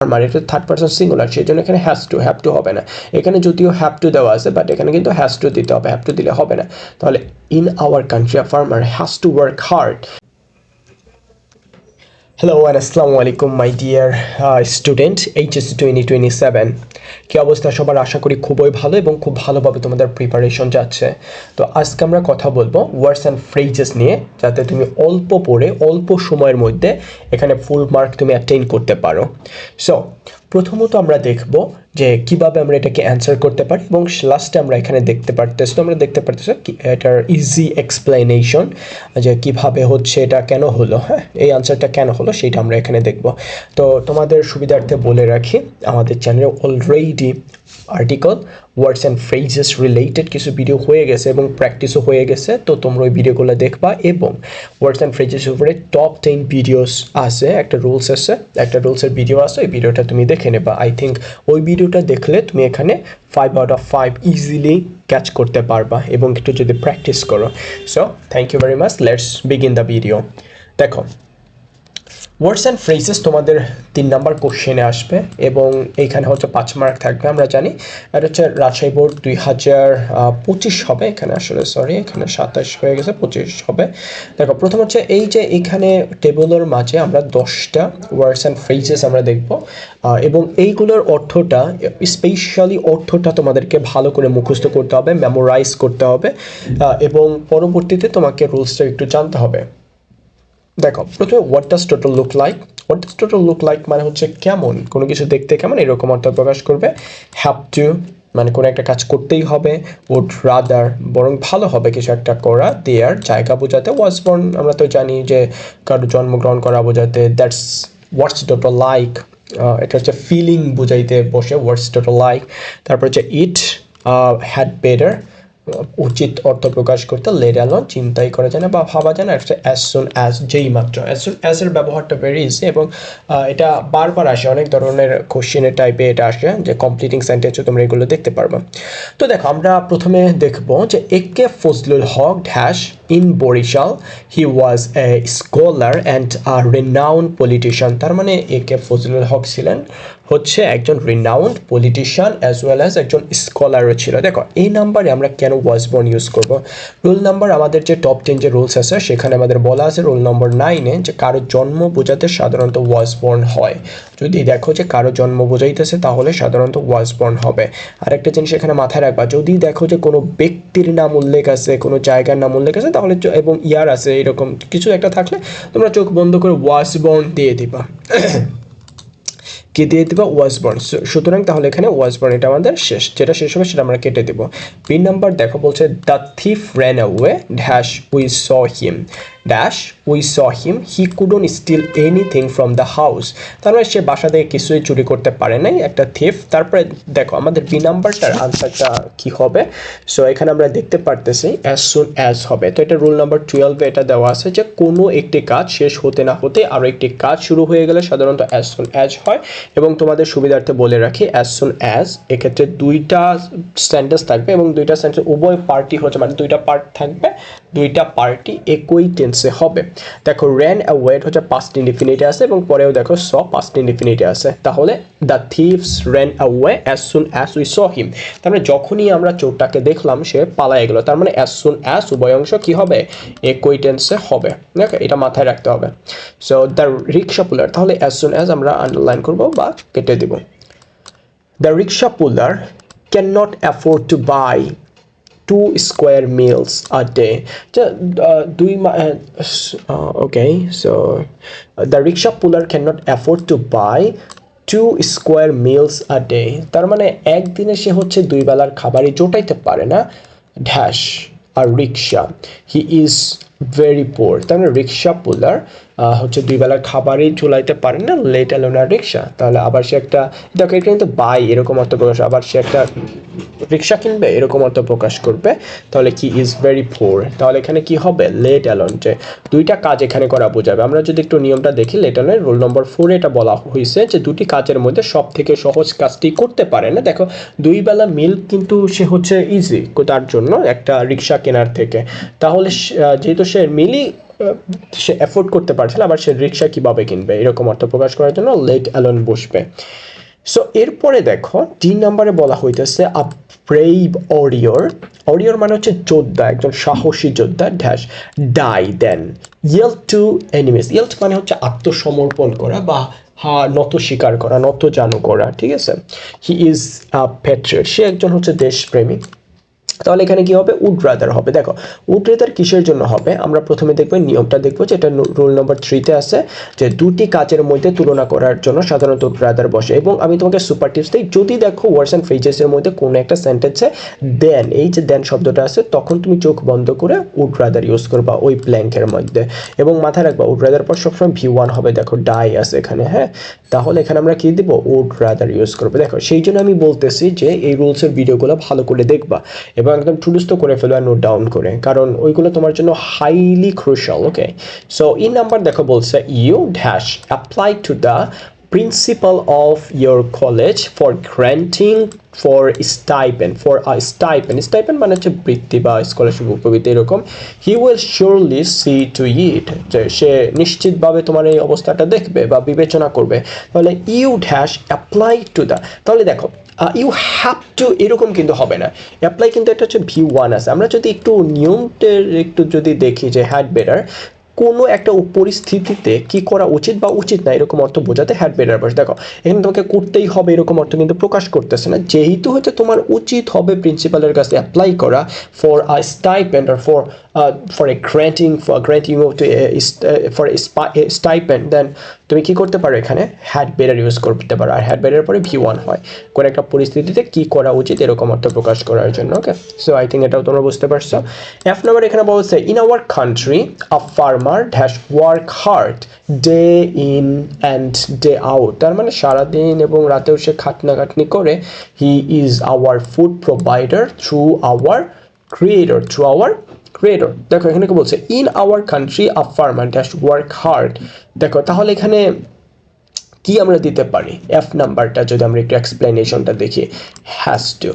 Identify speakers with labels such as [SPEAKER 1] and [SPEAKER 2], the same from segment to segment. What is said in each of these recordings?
[SPEAKER 1] Farmer, এটা third person singular, সেই জন্য এখানে হ্যাভ টু হবে না। এখানে যদিও হ্যাভ টু দেওয়া আছে, বাট এখানে কিন্তু হ্যাজ টু দিতে হবে, হ্যাভ টু দিলে হবে না। তাহলে in our country a farmer has to work hard. Hello and আসসালামু আলাইকুম মাই ডিয়ার স্টুডেন্ট এইচএসসি 2027। কী অবস্থা সবার? আশা করি খুবই ভালো এবং খুব ভালোভাবে তোমাদের প্রিপারেশন যাচ্ছে। তো আজকে আমরা কথা বলবো ওয়ার্ডস অ্যান্ড ফ্রেজেস নিয়ে, যাতে তুমি অল্প পড়ে অল্প সময়ের মধ্যে এখানে ফুল মার্ক তুমি অ্যাটেইন করতে পারো। সো প্রথমত আমরা দেখব যে কিভাবে আমরা এটাকে অ্যান্সার করতে পারি, এবং লাস্টে আমরা এখানে দেখতে পারতেছি এটার ইজি এক্সপ্লেনেশন, যে কিভাবে হচ্ছে এটা কেন হলো, হ্যাঁ এই আনসারটা কেন হলো সেটা আমরা এখানে দেখব। তো তোমাদের সুবিধার্থে বলে রাখি, আমাদের চ্যানেলে already article words and phrases related কিছু ভিডিও হয়ে গেছে এবং প্র্যাকটিসও হয়ে গেছে, তো তোমরা ওই ভিডিওগুলো দেখবা। এবং ওয়ার্ডস অ্যান্ড ফ্রেজেস উপরে টপ 10 ভিডিওস আছে, একটা রুলসের ভিডিও আছে, ওই ভিডিওটা তুমি দেখে নেবা। আই থিঙ্ক ওই ভিডিওটা দেখলে তুমি এখানে 5 out of 5 ইজিলি ক্যাচ করতে পারবা এবং একটু যদি প্র্যাকটিস করো। So thank you very much, let's begin the video. দেখো, ওয়ার্ডস অ্যান্ড ফ্রেজেস তোমাদের 3 নাম্বার কোশ্চেনে আসবে এবং এইখানে হচ্ছে 5 মার্ক থাকবে। আমরা জানি এটা হচ্ছে রাজশাহী বোর্ড 2025 হবে, এখানে আসলে সরি এখানে 27 হয়ে গেছে, 25 হবে। দেখো, প্রথম হচ্ছে এই যে এখানে টেবলের মাঝে আমরা 10টা ওয়ার্ডস অ্যান্ড ফ্রেজেস আমরা দেখব, এবং এইগুলোর অর্থটা, স্পেশালি অর্থটা তোমাদেরকে ভালো করে মুখস্থ করতে হবে, মেমোরাইজ করতে হবে, এবং পরবর্তীতে তোমাকে রুলসটা একটু জানতে হবে। দেখো, প্রথমে what does total look like মানে হচ্ছে কেমন, কোনো কিছু দেখতে কেমন, এরকম অর্থ প্রকাশ করবে। হ্যাভ টু মানে কোনো একটা কাজ করতেই হবে। উড রাদার বরং ভালো হবে কিছু একটা করা। দেয়ার জায়গা বোঝাতে। ওয়াজ বর্ন আমরা তো জানি যে কারো জন্মগ্রহণ করা বোঝাতে। দ্যাটস হোয়াটস টোটাল লাইক, এটা হচ্ছে ফিলিং বোঝাইতে বসে হোয়াটস টোটাল লাইক। তারপর হচ্ছে ইট হ্যাড বেটার, উচিত অর্থ প্রকাশ করতে। লেট অ্যালোন চিন্তাই করা যায় না বা ভাবা যায় না। একটা অ্যাজ সুন অ্যাজ, যেই মাত্র। অ্যাজ সুন অ্যাজ এর ব্যবহারটা ভেরি ইজি এবং এটা বারবার আসে, অনেক ধরনের কোশ্চেনের টাইপে এটা আসে, যে কমপ্লিটিং সেন্টেন্সে তোমরা এগুলো দেখতে পারবে। তো দেখো, আমরা প্রথমে দেখবো যে A K Fazlul Huq dash in Barisal, he was a scholar and a renowned politician. তার মানে একে ফজলুল হক ছিলেন হচ্ছে একজন renowned politician as well as একজন স্কলারও ছিল। দেখো, এই নাম্বারে আমরা কেন ওয়াজ বর্ন ইউজ করব? রুল নাম্বার আমাদের যে টপ 10 যে রুলস আছে সেখানে আমাদের বলা আছে রুল নম্বর 9-এ যে কারো জন্ম বোঝাতে সাধারণত ওয়াজ বর্ন হয়। যদি দেখো যে কারো জন্ম বোঝাইতেছে তাহলে সাধারণত ওয়াজ বর্ন হবে। আরেকটা জিনিস এখানে মাথায় রাখবা, যদি দেখো যে কোনো ব্যক্তির নাম উল্লেখ আছে, কোনো জায়গার নাম উল্লেখ আছে, তাহলে এবং ইয়ার আছে, এরকম কিছু একটা থাকলে তোমরা চোখ বন্ধ করে ওয়াজ বর্ন দিয়ে দিবা। কি দিয়ে দেবো? Was born. সুতরাং তাহলে এখানে ওয়াজ বর্ন এটা আমাদের শেষ, যেটা শেষ হবে সেটা আমরা কেটে দেবো। বি নাম্বার দেখো, বলছে the thief ran away dash we saw him dash we saw him he couldn't steal anything from the house. তার মানে সে বাসা থেকে কিছুই চুরি করতে পারে নাই, একটা থিফ। তারপরে দেখো আমাদের বি নাম্বারটার আনসারটা কি হবে। সো এখানে আমরা দেখতে পারতেছি অ্যাজ সুন অ্যাজ হবে। তো এটা রুল নাম্বার 12-এ এটা দেওয়া আছে যে কোনো একটি কাজ শেষ হতে না হতে আরও একটি কাজ শুরু হয়ে গেলে সাধারণত অ্যাজ সুন অ্যাজ হয়। এবং তোমাদের সুবিধার্থে বলে রাখি, অ্যাজ সুন অ্যাজ এক্ষেত্রে 2টা সেন্টেন্স থাকবে এবং 2টা সেন্টেন্স উভয় পার্টি হচ্ছে, মানে 2টা পার্ট থাকবে, 2টা পার্টি একই টেন্সে হবে। দেখো, র্যান অ্যাওয়ে হচ্ছে পাস্ট ইনডিফিনিটে আছে এবং পরেও দেখো স পাস্ট ইনডিফিনিটে আছে। তাহলে the thieves ran away as soon as we saw him. তার মানে যখনই আমরা চোরটাকে দেখলাম সে পালায় গেল, তার মানে অ্যাজ সুন অ্যাজ উভয় অংশ কি হবে? একই টেন্সে হবে। ওকে, এটা মাথায় রাখতে হবে। সো দ্য রিক্সা পুলার, তাহলে অ্যাজ সুন অ্যাজ আমরা আন্ডারলাইন করবো বা কেটে দিব। The rickshaw puller can not afford to buy 2 square meals a day. Okay, so the rickshaw puller cannot afford to buy 2 square meals a day. তার মানে একদিনে সে হচ্ছে 2 বেলার খাবারই জোটাইতে পারে না। ড্যাশ আর rickshaw, he is very poor. তার মানে রিক্সা পুলার হচ্ছে 2 বেলার খাবারই ঝুলাইতে পারে না, লেট অ্যালোন আর রিক্সা। তাহলে আবার সে একটা, দেখো এটা কিন্তু বাই এরকম অর্থ প্রকাশ, আবার সে একটা রিক্সা কিনবে এরকম অর্থ প্রকাশ করবে। তাহলে কি ইজ ভেরি পোর, তাহলে এখানে কি হবে? লেট অ্যালোন, যে 2টা কাজ এখানে করা বোঝাবে। আমরা যদি একটু নিয়মটা দেখি, লেট অ্যালোনের রুল নম্বর 4 এটা বলা হয়েছে যে 2টি কাজের মধ্যে সব থেকে সহজ কাজটি করতে পারে না। দেখো, 2 বেলা মিল কিন্তু সে হচ্ছে ইজি তার জন্য একটা রিক্সা কেনার থেকে। তাহলে যেহেতু সে মিলই সে অ্যাফোর্ড করতে পারছে না, আবার সে রিক্সা কিভাবে কিনবে, এরকম অর্থ প্রকাশ করার জন্য লেট অ্যালোন বসবে। সো এরপরে দেখো 3 নম্বরে বলা হইতেছে আ ব্রেভ ওরিয়র। ওরিয়র মানে হচ্ছে যোদ্ধা, একজন সাহসী যোদ্ধা ড্যাশ ডাই দেন ইয়েল্ড টু এনিমিস। ইয়েল্ড মানে হচ্ছে আত্মসমর্পণ করা বা নত স্বীকার করা, নত জানু করা, ঠিক আছে। হি ইজ আ প্যাট্রিয়ট, সে একজন হচ্ছে দেশপ্রেমী। তাহলে এখানে কি হবে, উড রাদার হবে। দেখো উড রাদার কিসের জন্য হবে, আমরা প্রথমে দেখবো নিয়মটা দেখবো, যেটা রুল নম্বর 3-তে আছে, যে দুটি কাজের মধ্যে তুলনা করার জন্য সাধারণত উড রাদার বসে। এবং আমি তোমাকে সুপার টিপস দিই, যদি দেখো ওয়ার্ডস অ্যান্ড ফ্রেজেসের মধ্যে কোনো একটা সেন্টেন্সে দেন, এই যে দেন শব্দটা আছে, তখন তুমি চোখ বন্ধ করে উড রাদার ইউজ করবা ওই ব্ল্যাঙ্কের মধ্যে। এবং মাথায় রাখবা উড রাদার পর সবসময় V1 হবে। দেখো ডাই আছে এখানে, হ্যাঁ, তাহলে এখানে আমরা কি দিব, উড রাদার ইউজ করবো। দেখো সেই জন্য আমি বলতেছি যে এই রুলসের ভিডিওগুলো ভালো করে দেখবা এবং একদম ঠুলুস্থ করে ফেলো নোট ডাউন করে, কারণ ওইগুলো তোমার জন্য হাইলি ক্রুশাল। ওকে, সো এই নাম্বার দেখো বলছে you dash apply to the principal of your college for granting for stipend মানে হচ্ছে বৃত্তি বা স্কলারশিপ উপবৃত্তি এরকম। he will surely see to it, যে সে নিশ্চিতভাবে তোমার এই অবস্থাটা দেখবে বা বিবেচনা করবে। তাহলে you dash apply to the, তাহলে দেখো ইউ হ্যাভ টু এরকম কিন্তু হবে না, অ্যাপ্লাই কিন্তু এটা হচ্ছে V1 আছে। আমরা যদি একটু নিয়মটার একটু যদি দেখি যে হ্যাড বেটার, কোনো একটা পরিস্থিতিতে কি করা উচিত বা উচিত না এরকম অর্থ বোঝাতে হ্যাড বেটার বসে। দেখো এখানে তোমাকে করতেই হবে এরকম অর্থ কিন্তু প্রকাশ করতেছে না, যেহেতু হচ্ছে তোমার উচিত হবে প্রিন্সিপালের কাছে অ্যাপ্লাই করা for a stipend or for a granting for a stipend, then তুমি কি করতে পারো, এখানে হ্যাড বেটার ইউজ করতে পারো। আর হ্যাড বেটার পরে V1 হয় কোনো একটা পরিস্থিতিতে কি করা উচিত এরকম অর্থ প্রকাশ করার জন্য। ওকে, সো আই থিঙ্ক এটাও তোমরা বুঝতে পারছো। এফ নাম্বার এখানে বলছে in our country a farmer dash work hard day in and day out, তার মানে সারাদিন এবং রাতেও সে খাটনাখাটনি করে। He is our food provider through hour creator, দেখো এখানে কি বলছে in our country a farmer dash work hard. দেখো তাহলে এখানে কি আমরা দিতে পারি, এফ নাম্বারটা যদি আমরা একটু এক্সপ্লেনেশনটা দেখি, হ্যাজ টু,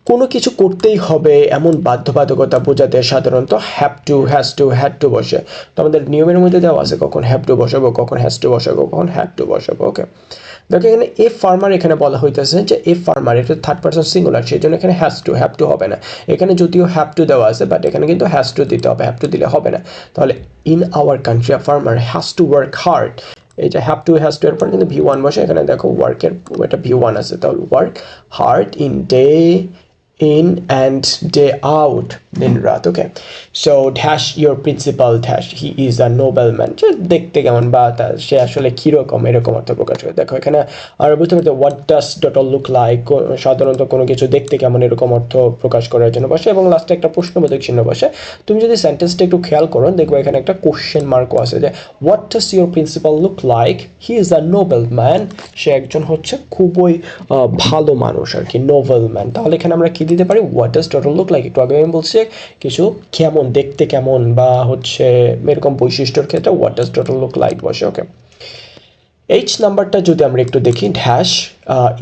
[SPEAKER 1] কোনো কিছু করতেই হবে এমন বাধ্যবাধকতা বোঝাতে সাধারণত have to, has to, had to বসে। তো আমাদের নিয়মের মধ্যে দেওয়া আছে কখন হ্যাভ টু বসাবো, কখন হ্যাজ টু বসাবো, কখন হ্যাড টু বসাবো। ওকে, দেখো এখানে এ ফার্মার এখানে বলা হইতেছে যে এ ফার্মার এটা থার্ড পারসন সিঙ্গুলার, সেই জন্য এখানে হ্যাজ টু, হ্যাভ টু হবে না। এখানে যদিও হ্যাভ টু দেওয়া আছে বাট এখানে কিন্তু হ্যাজ টু দিতে হবে, হ্যাভ টু দিলে হবে না। তাহলে in our country a farmer has to work hard, এই যে হ্যাভ টু হ্যাজ টু এর পর কিন্তু V1 বসে, এখানে দেখো ওয়ার্কের এটা V1 আছে, তাহলে work hard in day in and day out, দিন রাত। Okay, so dash your principal dash he is a nobleman, যে দেখতে কেমন বা সে আসলে কীরকম এরকম অর্থ প্রকাশ করে। দেখো এখানে আর বুঝতে পারছো what does dot look like, সাধারণত কোনো কিছু দেখতে কেমন এরকম অর্থ প্রকাশ করার জন্য বসে, এবং লাস্টে একটা প্রশ্নবোধক চিহ্ন বসে। তুমি যদি সেন্টেন্সটা একটু খেয়াল করো দেখবো এখানে একটা কোশ্চেন মার্কও আছে, যে what does your principal look like, he is a nobleman, সে একজন হচ্ছে খুবই ভালো মানুষ আর কি, নোবেলম্যান। তাহলে এখানে আমরা কি দিতে পারি, what does dot look like, একটু আগে আমি বলছি কিছু কেমন দেখতে কেমন বা হচ্ছে এরকম বৈশিষ্ট্যের ক্ষেত্রে what does dot look like বসে। ওকে, এইচ নাম্বারটা যদি আমরা একটু দেখি, dash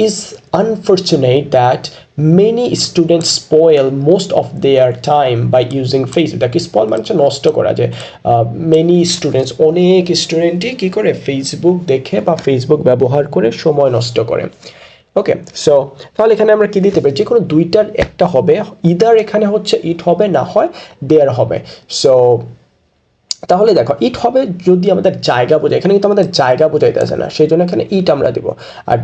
[SPEAKER 1] is unfortunate that many students spoil most of their time by using Facebook. দেখি স্পয়েল মানে নষ্ট করা, যে মেনি স্টুডেন্টস অনেক স্টুডেন্টই কী করে ফেসবুক দেখে বা ফেসবুক ব্যবহার করে সময় নষ্ট করে। ওকে, সো তাহলে এখানে আমরা কি দিতে পারি, যে কোনো দুইটার একটা হবে, ইদার এখানে হচ্ছে ইট হবে না হয় দেয়ার হবে। সো তাহলে দেখো ইট হবে যদি আমাদের জায়গা বোঝায়, এখানে কিন্তু আমাদের জায়গা বোঝাইতেছে না, সেই জন্য এখানে ইট আমরা দিব। আর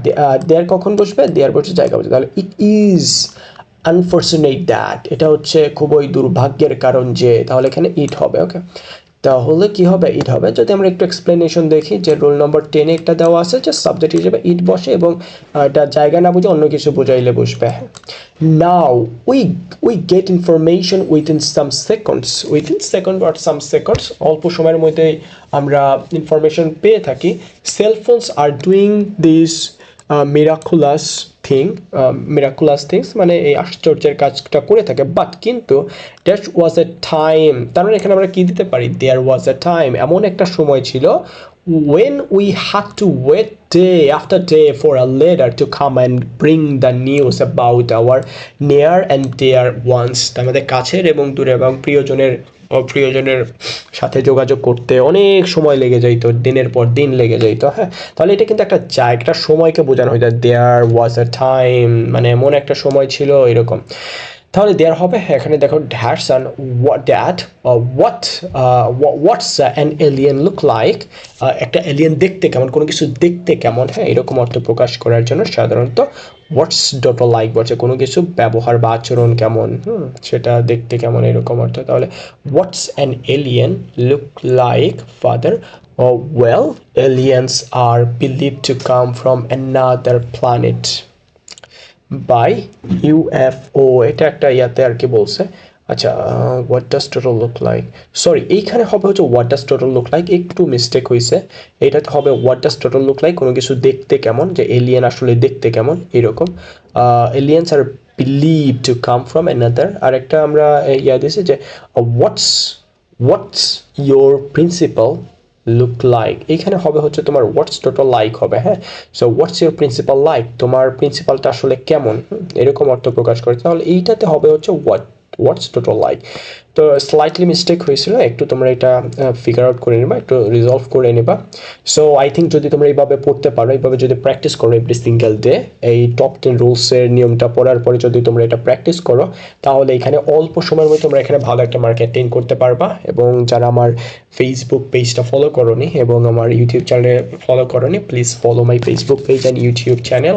[SPEAKER 1] দেয়ার কখন বসবে, দেয়ার বসে জায়গা বোঝায়, তাহলে ইট ইজ আনফর্চুনেট দ্যাট, এটা হচ্ছে খুবই দুর্ভাগ্যের কারণ যে, তাহলে এখানে ইট হবে। ওকে, তাহলে কি হবে, ইট হবে। যদি আমরা একটু এক্সপ্লেনেশন দেখি, যে রোল নম্বর 10-এ একটা দেওয়া আছে যে সাবজেক্ট হিসেবে ইট বসে এবং এটা জায়গা না বুঝে অন্য কিছু বোঝাইলে বসবে। Now we get information within some seconds, অল্প সময়ের মধ্যে আমরা ইনফরমেশন পেয়ে থাকি। Cellphones are doing this miraculous things, মানে এই আশ্চর্যের কাজটা করে থাকে। বাট কিন্তু দ্যাট ওয়াজ এ টাইম, তার মানে এখানে আমরা কি দিতে পারি, দেয়ার ওয়াজ এ টাইম, এমন একটা সময় ছিল when we had to wait day after day for a letter to come and bring the news about our near and dear ones, আমাদের কাছের এবং দূরের এবং প্রিয়জনের প্রিয়জনের সাথে যোগাযোগ করতে অনেক সময় লেগে যাইতো, দিনের পর দিন লেগে যাইতো। হ্যাঁ, তাহলে এটা কিন্তু একটা একটা সময়কে বোঝানো হয়, দেয়ার ওয়াজ আ টাইম, মানে এমন একটা সময় ছিল এরকম। তাহলে দেয়ার হবে এখানে দেখো dash and what that what what's an alien look like, একটা এলিয়েন দেখতে কেমন, কোনো কিছু দেখতে কেমন, হ্যাঁ এরকম অর্থ প্রকাশ করার জন্য সাধারণত হোয়াটস ডট লাইক বলছে, কোনো কিছু ব্যবহার বা আচরণ কেমন, সেটা দেখতে কেমন এরকম অর্থ। তাহলে what's an alien look like father, well aliens are believe to come from another planet by UFO, এটা একটা ইয়াতে আর কি বলছে। আচ্ছা, what does total look like, sorry এইখানে হবে হচ্ছে what does total look like, একটু মিস্টেক হয়েছে। এটাতে হবে what does total look like, কোনো কিছু দেখতে কেমন, যে এলিয়েন আসলে দেখতে কেমন এরকম। Aliens are believe to come from another, আর একটা আমরা ইয়া দিয়েছি যে what's what's your principal look like, এইখানে হবে হচ্ছে তোমার হোয়াটস টোটাল লাইক হবে। হ্যাঁ, so what's your principal like, তোমার প্রিন্সিপালটা আসলে কেমন, এরকম অর্থ প্রকাশ করে। তাহলে এইটাতে হবে হচ্ছে হোয়াটস টোটাল লাইক। তো স্লাইটলি মিস্টেক হয়েছিল, একটু তোমরা এটা ফিগার আউট করে নেবা, একটু রিজলভ করে নেবা। সো আই থিঙ্ক যদি তোমরা এইভাবে পড়তে পারো, এইভাবে যদি প্র্যাকটিস করো এভরি সিঙ্গেল ডে, এই টপ 10 রুলসের নিয়মটা পড়ার পরে যদি তোমরা এটা প্র্যাকটিস করো, তাহলে এখানে অল্প সময়ের মধ্যে তোমরা এখানে ভালো একটা মার্ক অ্যাটেইন করতে পারবা। এবং যারা আমার ফেসবুক পেজটা ফলো করোনি এবং আমার ইউটিউব চ্যানেলে ফলো করোনি, please follow my Facebook page and YouTube channel.